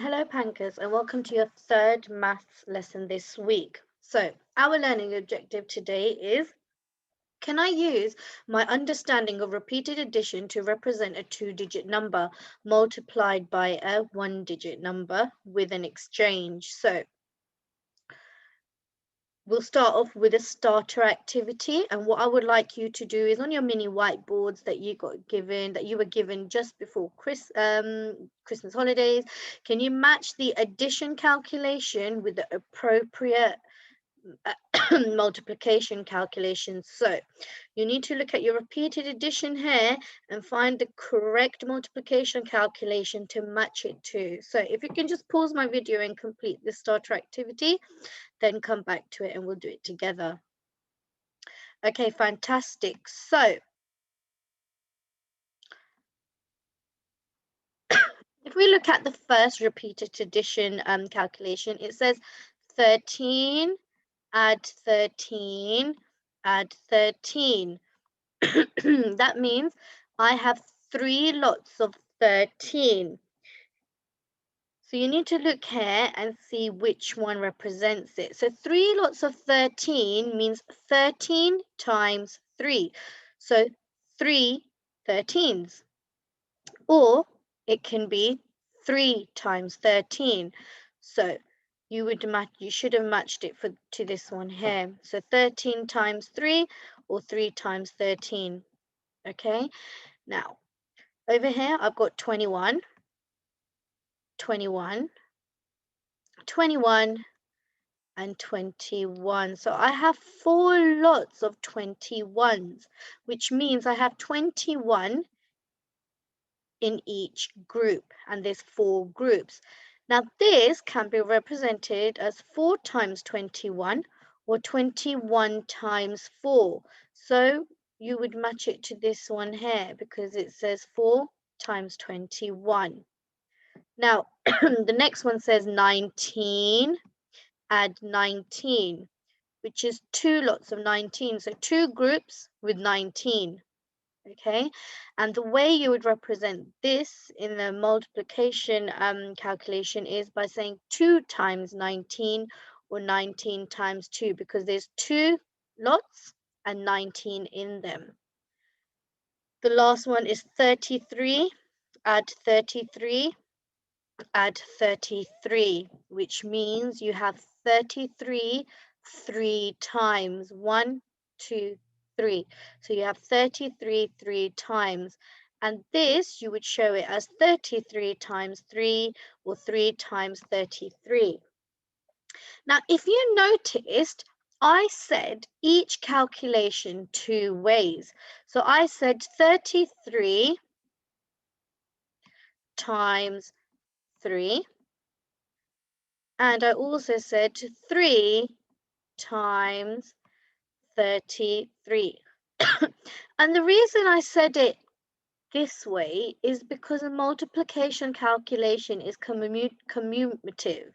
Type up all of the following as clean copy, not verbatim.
Hello, Pankhurst, and welcome to your third maths lesson this week. So, our learning objective today is, can I use my understanding of repeated addition to represent a two-digit number multiplied by a one-digit number with an exchange? So, we'll start off with a starter activity, and what I would like you to do is on your mini whiteboards that you were given just before Christmas holidays. Can you match the addition calculation with the appropriate multiplication calculation? So you need to look at your repeated addition here and find the correct multiplication calculation to match it to. So if you can just pause my video and complete the starter activity, then come back to it and we'll do it together. Okay, fantastic. So if we look at the first repeated addition calculation, it says 13 add 13 add 13. That means I have 3 lots of 13. So you need to look here and see which one represents it. So 3 lots of 13 means 13 times 3. So 3 13s. Or it can be 3 times 13. So you should have matched it to this one here. So 13 times 3 or 3 times 13. Okay, now over here I've got 21, 21, 21, and 21. So I have 4 lots of 21s, which means I have 21 in each group, and there's 4 groups. Now this can be represented as 4 times 21 or 21 times 4. So you would match it to this one here because it says 4 times 21. Now the next one says 19 add 19, which is 2 lots of 19. So 2 groups with 19. Okay, and the way you would represent this in the multiplication calculation is by saying 2 times 19 or 19 times 2, because there's 2 lots and 19 in them. The last one is 33 add 33 add 33, which means you have 33 3 times. 1, 2, 3. So you have 33 3 times. And this, you would show it as 33 times 3 or 3 times 33. Now, if you noticed, I said each calculation 2 ways. So I said 33 times 3. And I also said 3 times 33. And the reason I said it this way is because a multiplication calculation is commutative,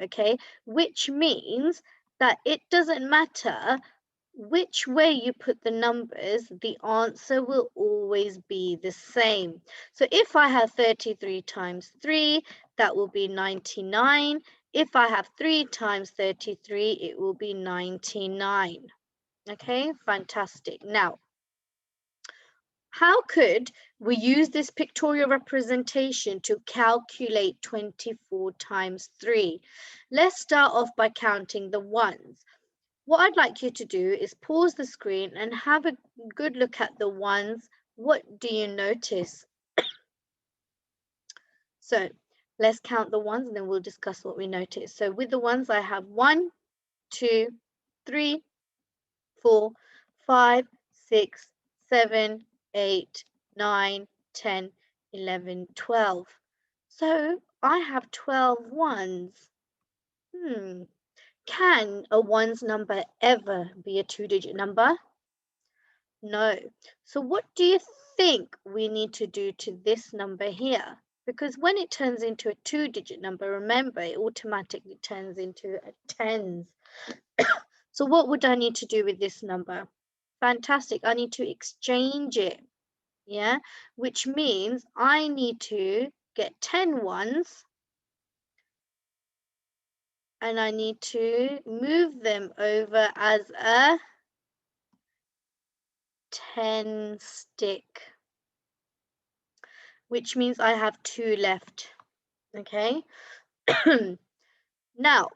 okay? Which means that it doesn't matter which way you put the numbers, the answer will always be the same. So if I have 33 times 3, that will be 99. If I have 3 times 33, it will be 99. Okay, fantastic. Now, how could we use this pictorial representation to calculate 24 times 3? Let's start off by counting the ones. What I'd like you to do is pause the screen and have a good look at the ones. What do you notice? So let's count the ones and then we'll discuss what we notice. So with the ones, I have 1, 2, 3, 4, 5, 6, 7, 8, 9, 10, 11, 12. So I have 12 ones. Can a ones number ever be a two-digit number? No. So what do you think we need to do to this number here? Because when it turns into a two-digit number, remember, it automatically turns into a tens. So what would I need to do with this number? Fantastic. I need to exchange it. Yeah, which means I need to get 10 ones and I need to move them over as a 10 stick, which means I have 2 left. Okay. Now,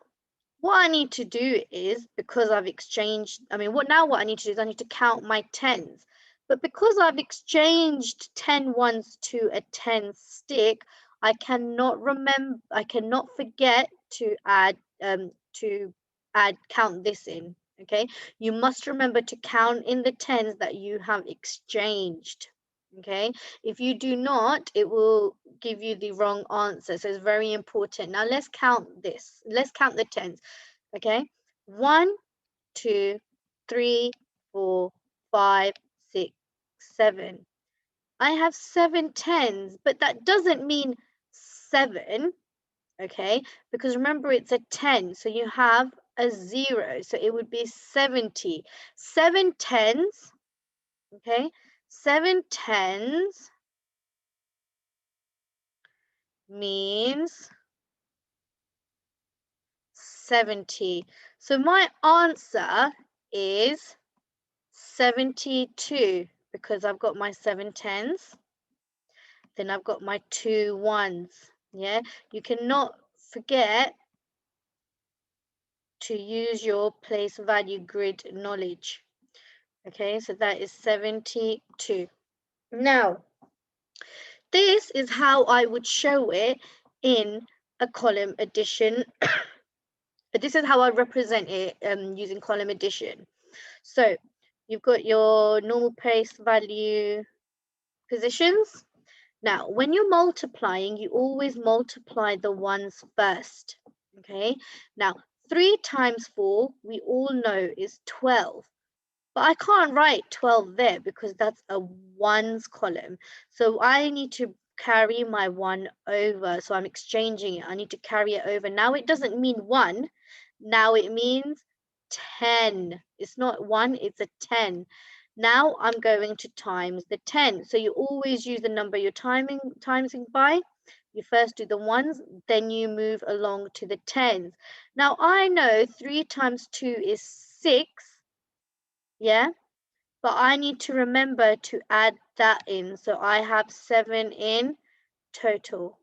what I need to do is, because I've exchanged, what I need to do is I need to count my tens. But because I've exchanged 10 ones to a 10 stick, I cannot forget to count this in. Okay, you must remember to count in the tens that you have exchanged. Okay, if you do not, it will give you the wrong answer. So it's very important. Now let's count this. Let's count the tens. Okay, 1, 2, 3, 4, 5, 6, 7. I have 7 tens, but that doesn't mean 7. Okay, because remember it's a 10, so you have a 0, so it would be 70. 7 tens, okay, 7 tens means 70. So my answer is 72 because I've got my 7 tens, then I've got my 2 ones. Yeah, you cannot forget to use your place value grid knowledge. Okay, so that is 72. Now, this is how I would show it in a column addition. This is how I represent it using column addition. So you've got your normal place value positions. Now, when you're multiplying, you always multiply the ones first. Okay, now 3 times 4, we all know is 12. But I can't write 12 there because that's a ones column. So I need to carry my 1 over. So I'm exchanging it. I need to carry it over. Now it doesn't mean 1. Now it means 10. It's not 1, it's a 10. Now I'm going to times the 10. So you always use the number you're timesing by. You first do the ones, then you move along to the tens. Now I know 3 times 2 is 6. Yeah, but I need to remember to add that in. So I have 7 in total.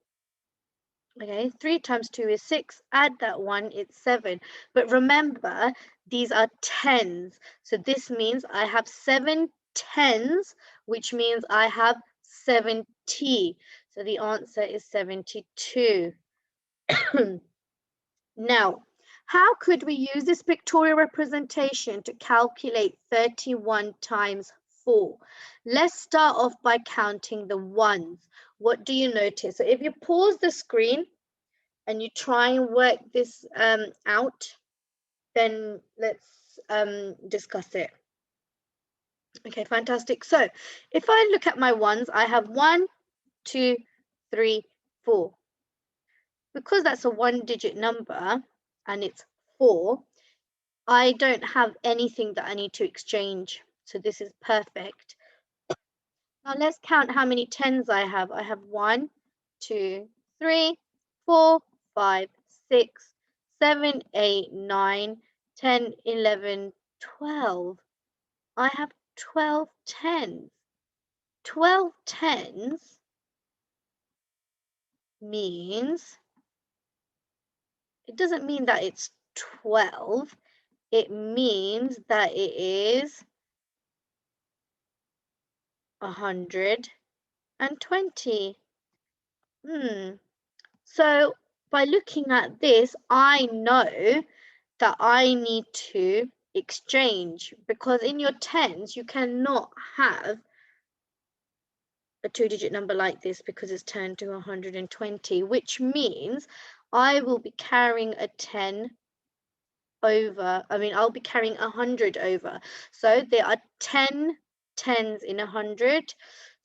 Okay, 3 times 2 is 6. Add that one, it's 7. But remember, these are tens. So this means I have 7 tens, which means I have 70. So the answer is 72. Now, how could we use this pictorial representation to calculate 31 times 4? Let's start off by counting the ones. What do you notice? So if you pause the screen and you try and work this out, then let's discuss it. Okay, fantastic. So if I look at my ones, I have 1, 2, 3, 4. Because that's a 1-digit number and it's 4, I don't have anything that I need to exchange. So this is perfect. Now let's count how many tens I have. I have 1, 2, 3, 4, 5, 6, 7, 8, 9, 10, 11, 12. I have 12 tens. 12 tens means, it doesn't mean that it's 12. It means that it is 120. So by looking at this, I know that I need to exchange, because in your tens, you cannot have a 2-digit number like this because it's turned to 120, which means I will be carrying a 10 over. I'll be carrying 100 over. So there are 10 tens in 100.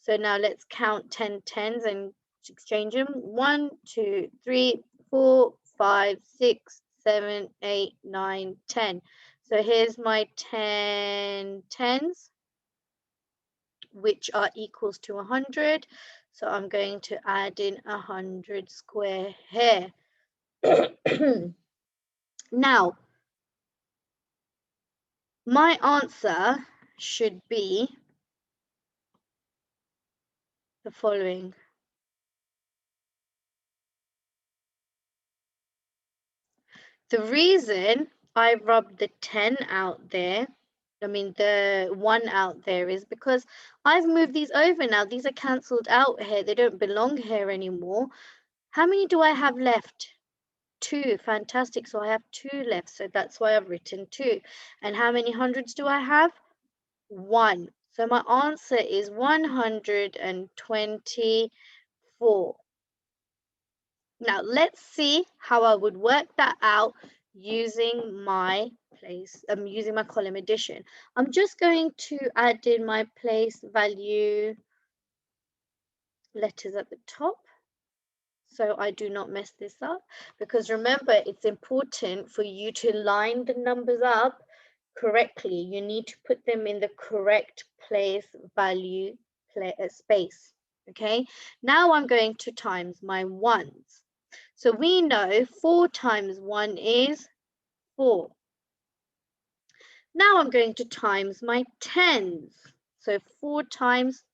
So now let's count 10 tens and exchange them. 1, 2, 3, 4, 5, 6, 7, 8, 9, 10. So here's my 10 tens, which are equals to 100. So I'm going to add in 100 square here. Now, my answer should be the following. The reason I rubbed the 10 out there, the 1 out there, is because I've moved these over now. These are cancelled out here. They don't belong here anymore. How many do I have left? 2. Fantastic. So I have 2 left. So that's why I've written 2. And how many hundreds do I have? 1. So my answer is 124. Now let's see how I would work that out using my using my column addition. I'm just going to add in my place value letters at the top so I do not mess this up, because remember, it's important for you to line the numbers up correctly. You need to put them in the correct place value space. Okay, now I'm going to times my ones. So we know 4 times 1 is 4. Now I'm going to times my tens. So 4 times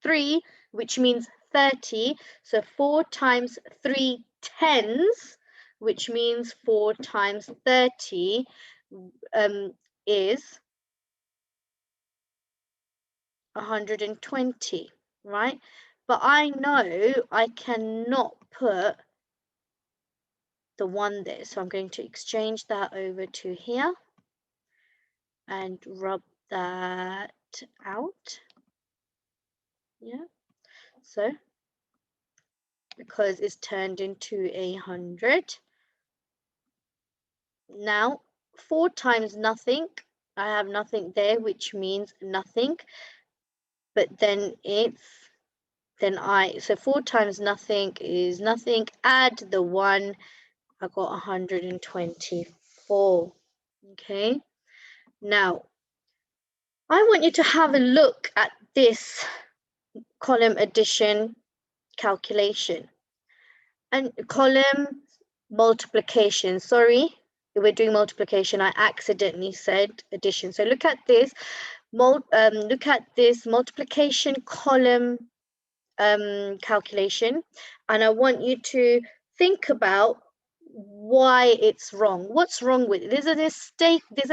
3, which means 30. So 4 times 3 tens, which means 4 times 30 is 120, right? But I know I cannot put the 1 there. So I'm going to exchange that over to here and rub that out. Yeah, so because it's turned into 100. Now 4 times nothing, I have nothing there, which means nothing, but then so 4 times nothing is nothing, add the 1, I got 124. Okay, now I want you to have a look at this column addition calculation and column multiplication. Sorry, we're doing multiplication. I accidentally said addition. So look at this. Look at this multiplication column calculation, and I want you to think about why it's wrong. What's wrong with it? There's a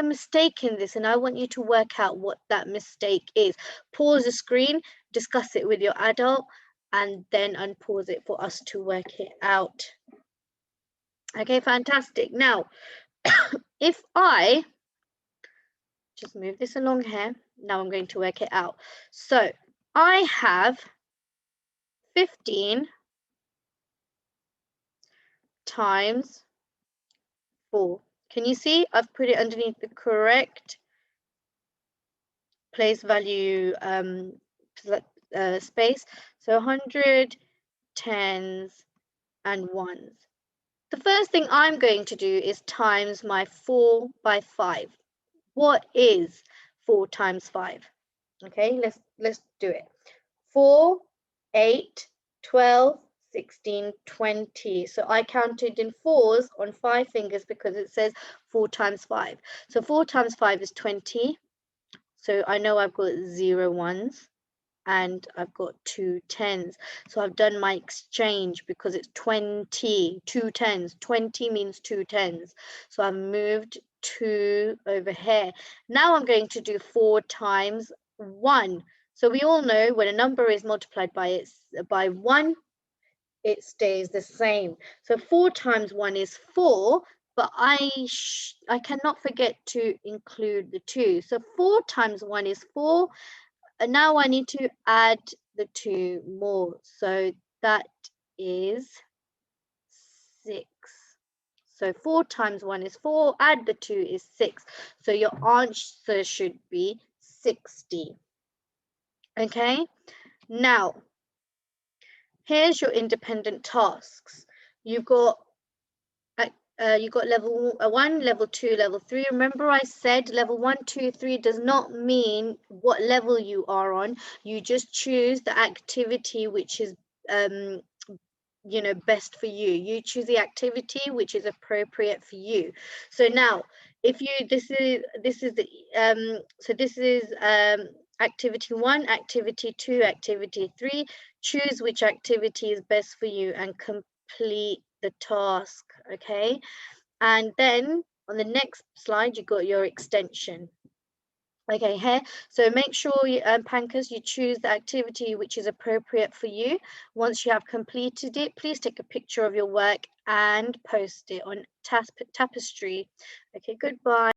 mistake in this, and I want you to work out what that mistake is. Pause the screen, discuss it with your adult, and then unpause it for us to work it out. Okay, fantastic. Now, if I just move this along here, now I'm going to work it out. So I have 15 times 4. Can you see? I've put it underneath the correct place value space. So 100, tens, and ones. The first thing I'm going to do is times my 4 by 5. What is 4 times 5? Okay, let's do it. 4, 8, 12, 16, 20. So I counted in 4s on 5 fingers because it says 4 times 5. So 4 times 5 is 20. So I know I've got 0 ones and I've got 2 tens. So I've done my exchange because it's 20, 2 tens. 20 means 2 tens. So I've moved 2 over here. Now I'm going to do 4 times 1. So we all know when a number is multiplied by 1, it stays the same. So 4 times 1 is 4, but I cannot forget to include the 2. So 4 times 1 is 4. And now I need to add the 2 more. So that is 6. So 4 times 1 is 4, add the 2 is 6. So your answer should be 60. Okay, now here's your independent tasks. You've got level 1, level 2, level 3. Remember I said level 1, 2, 3 does not mean what level you are on. You just choose the activity which is best for you. You choose the activity which is appropriate for you. So now, if you this is the this is activity 1, activity 2, activity 3. Choose which activity is best for you and complete the task. Okay, and then on the next slide you got your extension. Okay, here. So make sure, Pankhurst, you choose the activity which is appropriate for you. Once you have completed it, please take a picture of your work and post it on Tapestry. Okay, goodbye.